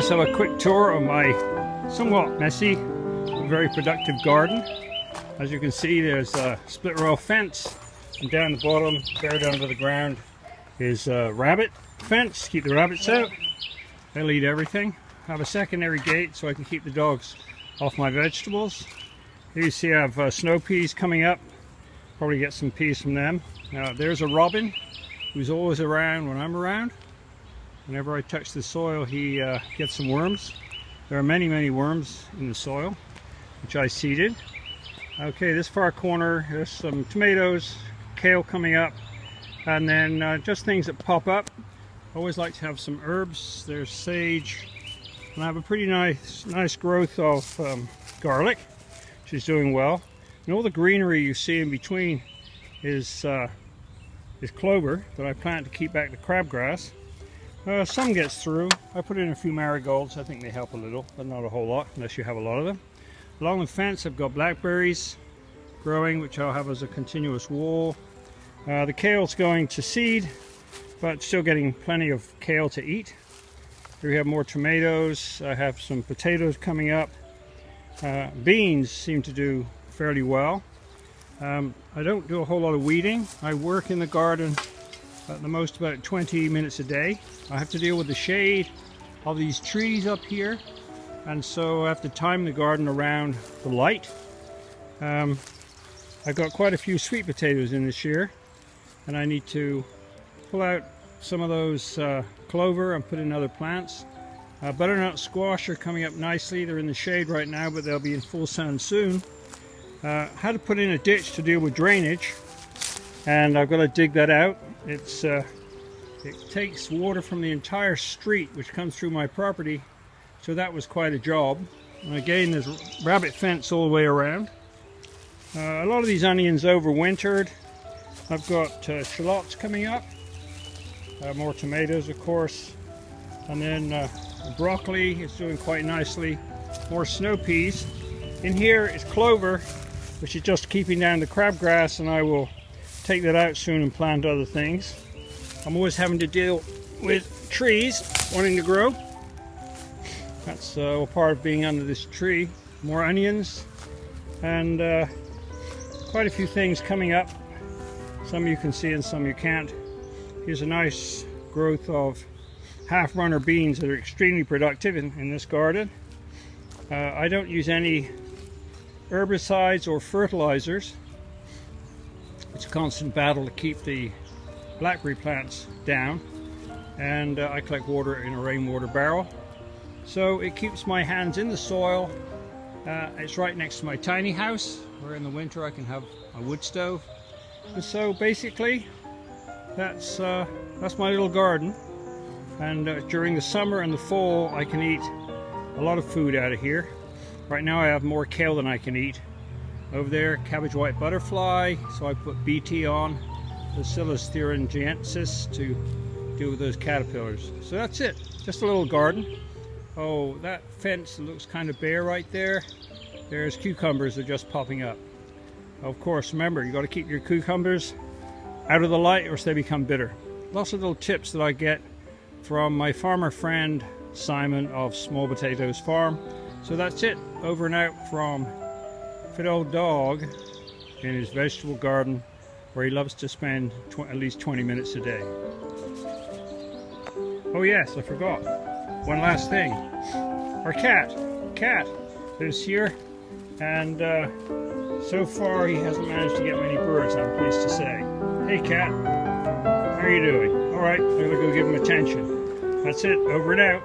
let's have a quick tour of my somewhat messy, very productive garden. As you can see, there's a split rail fence, and down the bottom, buried under the ground, is a rabbit fence. Keep the rabbits out. They'll eat everything. I have a secondary gate so I can keep the dogs off my vegetables. Here you see I have snow peas coming up. Probably get some peas from them. Now there's a robin who's always around when I'm around. Whenever I touch the soil, he gets some worms. There are many worms in the soil, which I seeded. Okay, this far corner, there's some tomatoes, kale coming up, and then just things that pop up. I always like to have some herbs. There's sage, and I have a pretty nice growth of garlic, which is doing well. And all the greenery you see in between is clover that I plant to keep back the crabgrass. Some gets through. I put in a few marigolds. I think they help a little, but not a whole lot unless you have a lot of them. Along the fence I've got blackberries growing, which I'll have as a continuous wall. The kale's going to seed, but still getting plenty of kale to eat. Here we have more tomatoes. I have some potatoes coming up. Beans seem to do fairly well. I don't do a whole lot of weeding. I work in the garden at the most about 20 minutes a day. I have to deal with the shade of these trees up here, and so I have to time the garden around the light. I've got quite a few sweet potatoes in this year, and I need to pull out some of those clover and put in other plants. Butternut squash are coming up nicely. They're in the shade right now, but they'll be in full sun soon. Had to put in a ditch to deal with drainage, and I've got to dig that out. It takes water from the entire street which comes through my property, so that was quite a job. And again, there's rabbit fence all the way around. A lot of these onions overwintered. I've got shallots coming up, more tomatoes of course, and then broccoli is doing quite nicely, more snow peas. In here is clover, which is just keeping down the crabgrass, and I will take that out soon and plant other things. I'm always having to deal with trees wanting to grow. That's all part of being under this tree. More onions, and quite a few things coming up. Some you can see and some you can't. Here's a nice growth of half-runner beans that are extremely productive in this garden. I don't use any herbicides or fertilizers. It's a constant battle to keep the blackberry plants down, and I collect water in a rainwater barrel, so it keeps my hands in the soil. It's right next to my tiny house, where in the winter I can have a wood stove. And so basically that's my little garden, and during the summer and the fall I can eat a lot of food out of here. Right now I have more kale than I can eat. Over there, cabbage white butterfly, so I put BT on, Bacillus thuringiensis, to deal with those caterpillars. So that's it, just a little garden. Oh, that fence looks kind of bare right there. There's cucumbers that are just popping up. Of course, remember, you got to keep your cucumbers out of the light or else they become bitter. Lots of little tips that I get from my farmer friend Simon of Small Potatoes Farm. So that's it, over and out from Fit Old Dog in his vegetable garden, where he loves to spend at least 20 minutes a day. Oh yes, I forgot. One last thing. Our cat is here, and so far he hasn't managed to get many birds, I'm pleased to say. Hey cat, how are you doing? Alright, I'm gonna go give him attention. That's it, over and out.